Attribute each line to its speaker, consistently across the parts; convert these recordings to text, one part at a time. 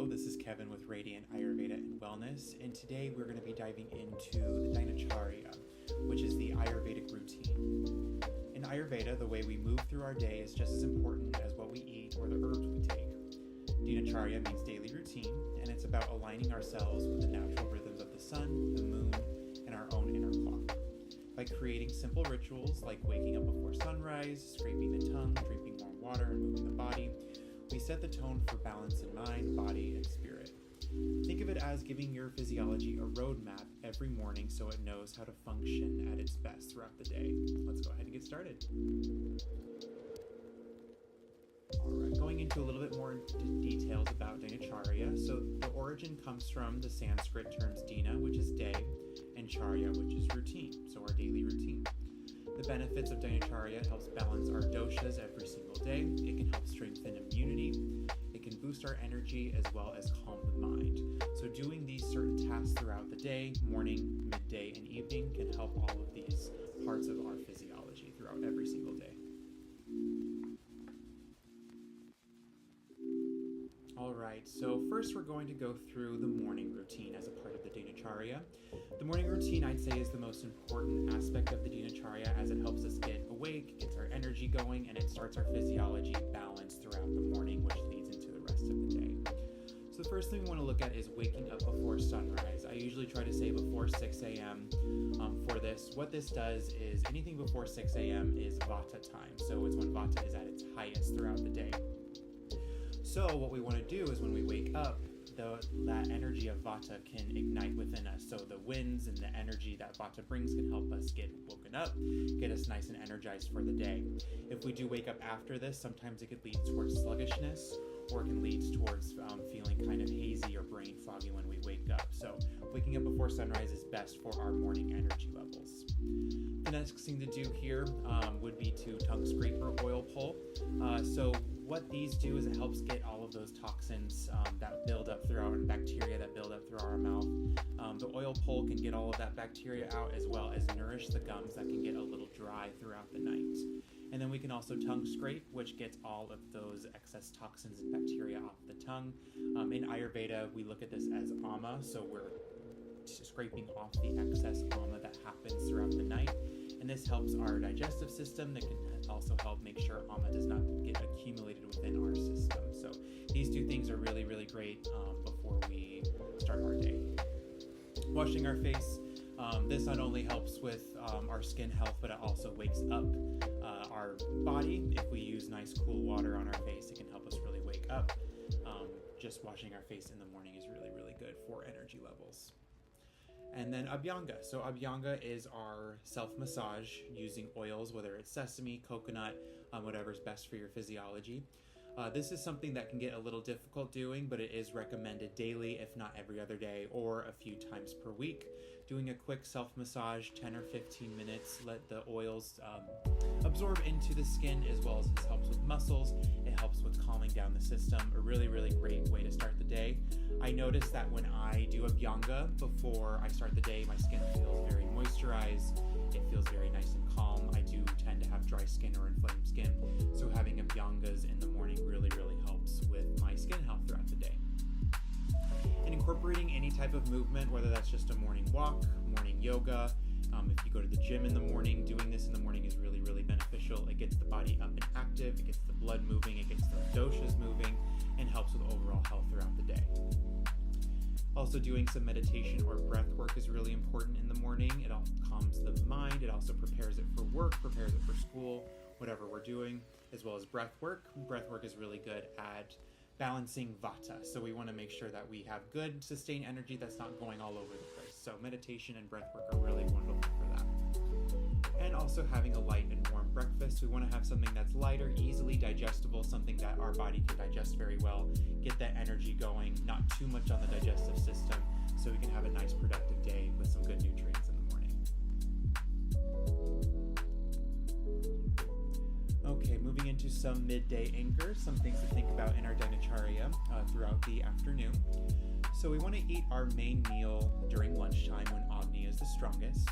Speaker 1: Hello, this is Kevin with Radiant Ayurveda and Wellness, and today we're going to be diving into the Dinacharya, which is the Ayurvedic routine. In Ayurveda, the way we move through our day is just as important as what we eat or the herbs we take. Dinacharya means daily routine, and it's about aligning ourselves with the natural rhythms of the sun, the moon, and our own inner clock. By creating simple rituals like waking up before sunrise, scraping the tongue, drinking warm water, and moving the body, we set the tone for balance in mind, body, and spirit. Think of it as giving your physiology a roadmap every morning so it knows how to function at its best throughout the day. Let's go ahead and get started. Alright, going into a little bit more details about Dinacharya. So the origin comes from the Sanskrit terms Dina, which is day, and Charya, which is routine, so our daily routine. The benefits of Dinacharya helps balance our doshas every single day. It can help strengthen immunity. It can boost our energy as well as calm the mind. So doing these certain tasks throughout the day, morning, midday, and evening, can help all of these parts of our physiology throughout every single day. Alright, so first we're going to go through the morning routine as a part of the Dinacharya. The morning routine, I'd say, is the most important aspect of the Dinacharya as it helps us get awake, gets our energy going, and it starts our physiology balanced throughout the morning, which leads into the rest of the day. So the first thing we want to look at is waking up before sunrise. I usually try to say before 6 a.m. For this. What this does is anything before 6 a.m. is Vata time, so it's when Vata is at its highest throughout the day. So what we want to do is when we wake up, that energy of Vata can ignite within us. So the winds and the energy that Vata brings can help us get woken up, get us nice and energized for the day. If we do wake up after this, sometimes it could lead towards sluggishness, or it can lead towards feeling kind of hazy or brain foggy when we wake up. So waking up before sunrise is best for our morning energy levels. The next thing to do here would be to tongue scrape or oil pull. So what these do is it helps get all of those toxins that build up throughout and bacteria that build up through our mouth. The oil pull can get all of that bacteria out as well as nourish the gums that can get a little dry throughout the night. And then we can also tongue scrape, which gets all of those excess toxins and bacteria off the tongue. In Ayurveda, we look at this as ama, so we're scraping off the excess ama that happens throughout the night. And this helps our digestive system. That can also help make sure ama does not get accumulated within our system. So these two things are really, really great before we start our day. Washing our face. This not only helps with our skin health, but it also wakes up our body. If we use nice cool water on our face, it can help us really wake up. Just washing our face in the morning is really, really good for energy levels. And then Abhyanga. So Abhyanga is our self-massage using oils, whether it's sesame, coconut, whatever's best for your physiology. This is something that can get a little difficult doing, but it is recommended daily, if not every other day, or a few times per week. Doing a quick self-massage, 10 or 15 minutes, let the oils absorb into the skin, as well as this helps with muscles. It helps with calming down the system. A really, really great way to start the day. I notice that when I do Abhyanga before I start the day, my skin feels very moisturized. It feels very nice and calm. I do tend to have dry skin or inflamed skin, so having Abhyangas in the morning really, really helps with my skin health throughout the day. And incorporating any type of movement, whether that's just a morning walk, morning yoga, if you go to the gym in the morning, doing this in the morning is really, really beneficial. It gets the body up and active, it gets the blood moving, it gets the doshas moving, and helps with overall health throughout the day. Also, doing some meditation or breath work is really important in the morning. It all calms the mind. It also prepares it for work, prepares it for school, whatever we're doing, as well as breath work. Breath work is really good at balancing Vata. So we want to make sure that we have good sustained energy that's not going all over the place. So meditation and breath work are really wonderful for that. And also having a light and warm breakfast. We want to have something that's lighter, easily digestible, something that our body can digest very well, get that energy going, not too much on the digestive system, so we can have a nice productive day with some good nutrients in the morning. Okay, moving into some midday anchors, some things to think about in our Dinacharya throughout the afternoon. So we want to eat our main meal during lunchtime when Agni is the strongest.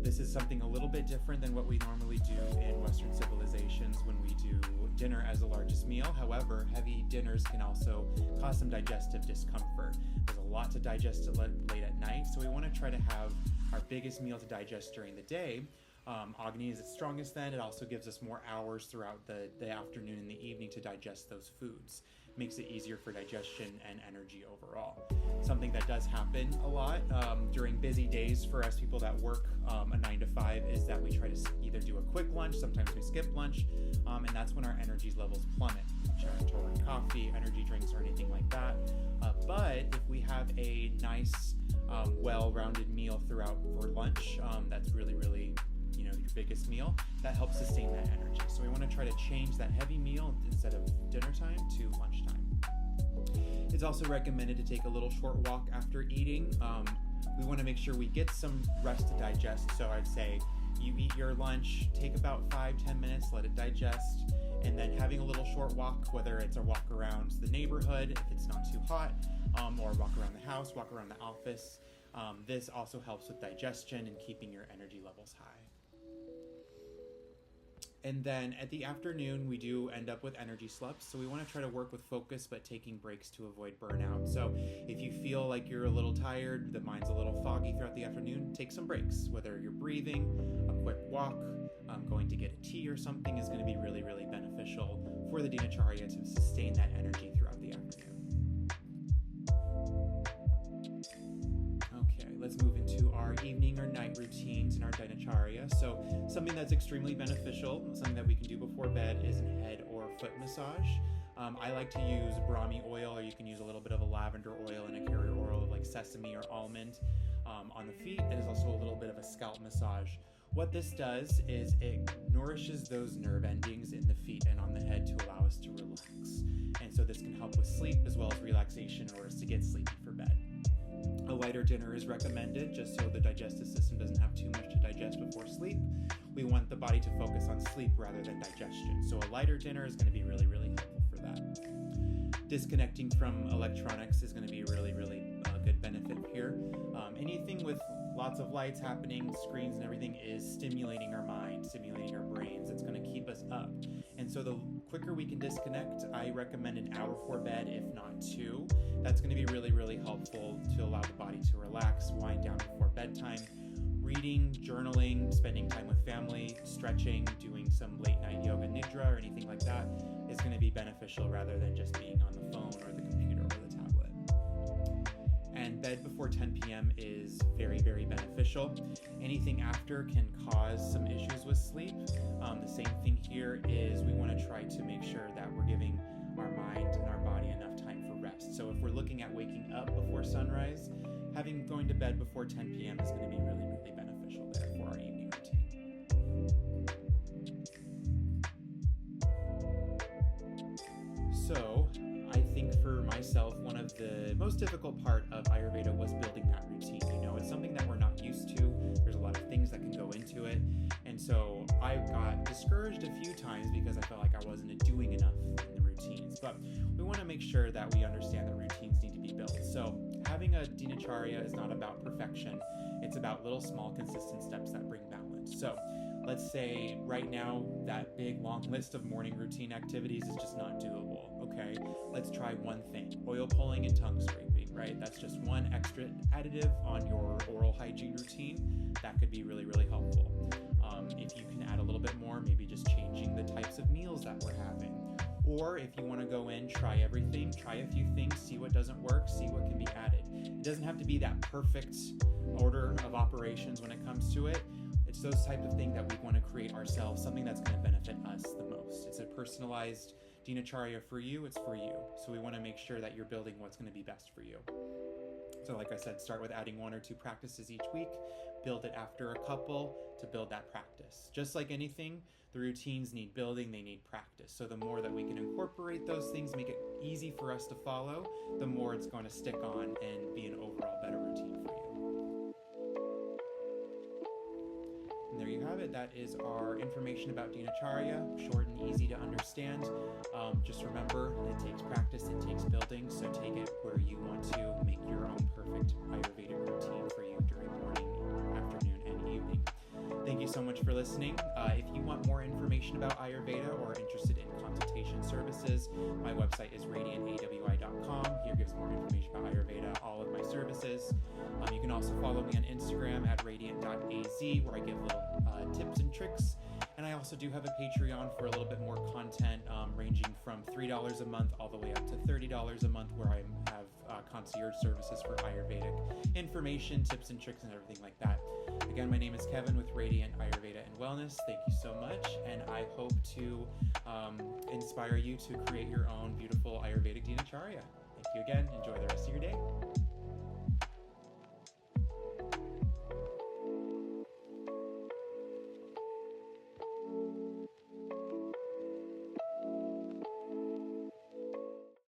Speaker 1: This is something a little bit different than what we normally do in Western civilizations when we do dinner as the largest meal. However, heavy dinners can also cause some digestive discomfort. There's a lot to digest late at night, so we want to try to have our biggest meal to digest during the day. Agni is its strongest then. It also gives us more hours throughout the afternoon and the evening to digest those foods. Makes it easier for digestion and energy overall. Something that does happen a lot during busy days for us people that work a 9 to 5 is that we try to either do a quick lunch, sometimes we skip lunch, and that's when our energy levels plummet. Toward coffee, energy drinks, or anything like that. But if we have a nice, well-rounded meal throughout for lunch, that's really, really your biggest meal, that helps sustain that energy. So we want to try to change that heavy meal instead of dinner time to lunchtime. It's also recommended to take a little short walk after eating. We want to make sure we get some rest to digest. So I'd say you eat your lunch, take about 5-10 minutes, let it digest, and then having a little short walk, whether it's a walk around the neighborhood if it's not too hot, or walk around the house, walk around the office. This also helps with digestion and keeping your energy levels high. And then at the afternoon, we do end up with energy slips. So we want to try to work with focus, but taking breaks to avoid burnout. So if you feel like you're a little tired, the mind's a little foggy throughout the afternoon, take some breaks. Whether you're breathing, a quick walk, going to get a tea or something is going to be really, really beneficial for the Dinacharya to sustain that energy throughout the afternoon. Okay, let's move into our evening or night routines in our Dinacharya. So something that's extremely beneficial, something that we can do before bed, is a head or foot massage. I like to use Brahmi oil, or you can use a little bit of a lavender oil and a carrier oil like sesame or almond on the feet. It is also a little bit of a scalp massage. What this does is it nourishes those nerve endings in the feet and on the head to allow us to relax. And so this can help with sleep as well as relaxation in order to get sleepy for bed. A lighter dinner is recommended just so the digestive system doesn't have too much to digest before sleep. We want the body to focus on sleep rather than digestion. So a lighter dinner is going to be really, really helpful for that. Disconnecting from electronics is going to be really, really good benefit here. Anything with lots of lights happening, screens and everything is stimulating our mind, stimulating our brains. It's going to keep us up. And so the quicker we can disconnect, I recommend an hour before bed, if not 2. That's going to be really, really helpful to allow the body to relax, wind down before bedtime. Reading, journaling, spending time with family, stretching, doing some late night yoga nidra or anything like that is going to be beneficial rather than just being on the phone or the computer or the tablet. And bed before 10 p.m. is very, very beneficial. Anything after can cause some issues with sleep. The same thing here is we want to try to make sure that we're giving our mind and our body enough time for rest. So if we're looking at waking up before sunrise, going to bed before 10 p.m. is going to be really, really beneficial there for our evening routine. So I think for myself, one of the most difficult part of Ayurveda was building that routine. It's something that we're not used to. There's a lot of things that can go into it. And so I got discouraged a few times because I felt like I wasn't doing enough in the routines. But we want to make sure that we understand that routines need to be built. So having a Dinacharya is not about perfection. It's about little small consistent steps that bring balance. So let's say right now that big long list of morning routine activities is just not doable. Okay, let's try one thing. Oil pulling and tongue scraping, right? That's just one extra additive on your oral hygiene routine. That could be really, really helpful. If you can add a little bit more, maybe just changing the types of meals that we're having. Or if you want to go in, try everything, try a few things, see what doesn't work, see what can be added. It doesn't have to be that perfect order of operations when it comes to it. It's those types of things that we want to create ourselves, something that's going to benefit us the most. It's a personalized Dinacharya for you, it's for you. So we want to make sure that you're building what's going to be best for you. So like I said, start with adding 1 or 2 practices each week, build it after a couple to build that practice. Just like anything, the routines need building, they need practice. So the more that we can incorporate those things, make it easy for us to follow, the more it's going to stick on and be an overall better routine for you. And there you have it. That is our information about Dinacharya, short and easy to understand. Just remember, it takes practice, it takes building, so take it where you want to make your own perfect Ayurvedic routine for you during morning, afternoon, and evening. thank you so much for listening. If you want more information about Ayurveda or are interested in consultation services, my website is radiantawi.com. Here gives more information about Ayurveda, all of my services. You can also follow me on Instagram at radiant.az, where I give little tips and tricks. And I also do have a Patreon for a little bit more content, ranging from $3 a month all the way up to $30 a month, where I have concierge services for Ayurvedic information, tips and tricks, and everything like that. Again, my name is Kevin with Radiant Ayurveda and Wellness. Thank you so much, and I hope to inspire you to create your own beautiful Ayurvedic Dinacharya. Thank you again. Enjoy the rest.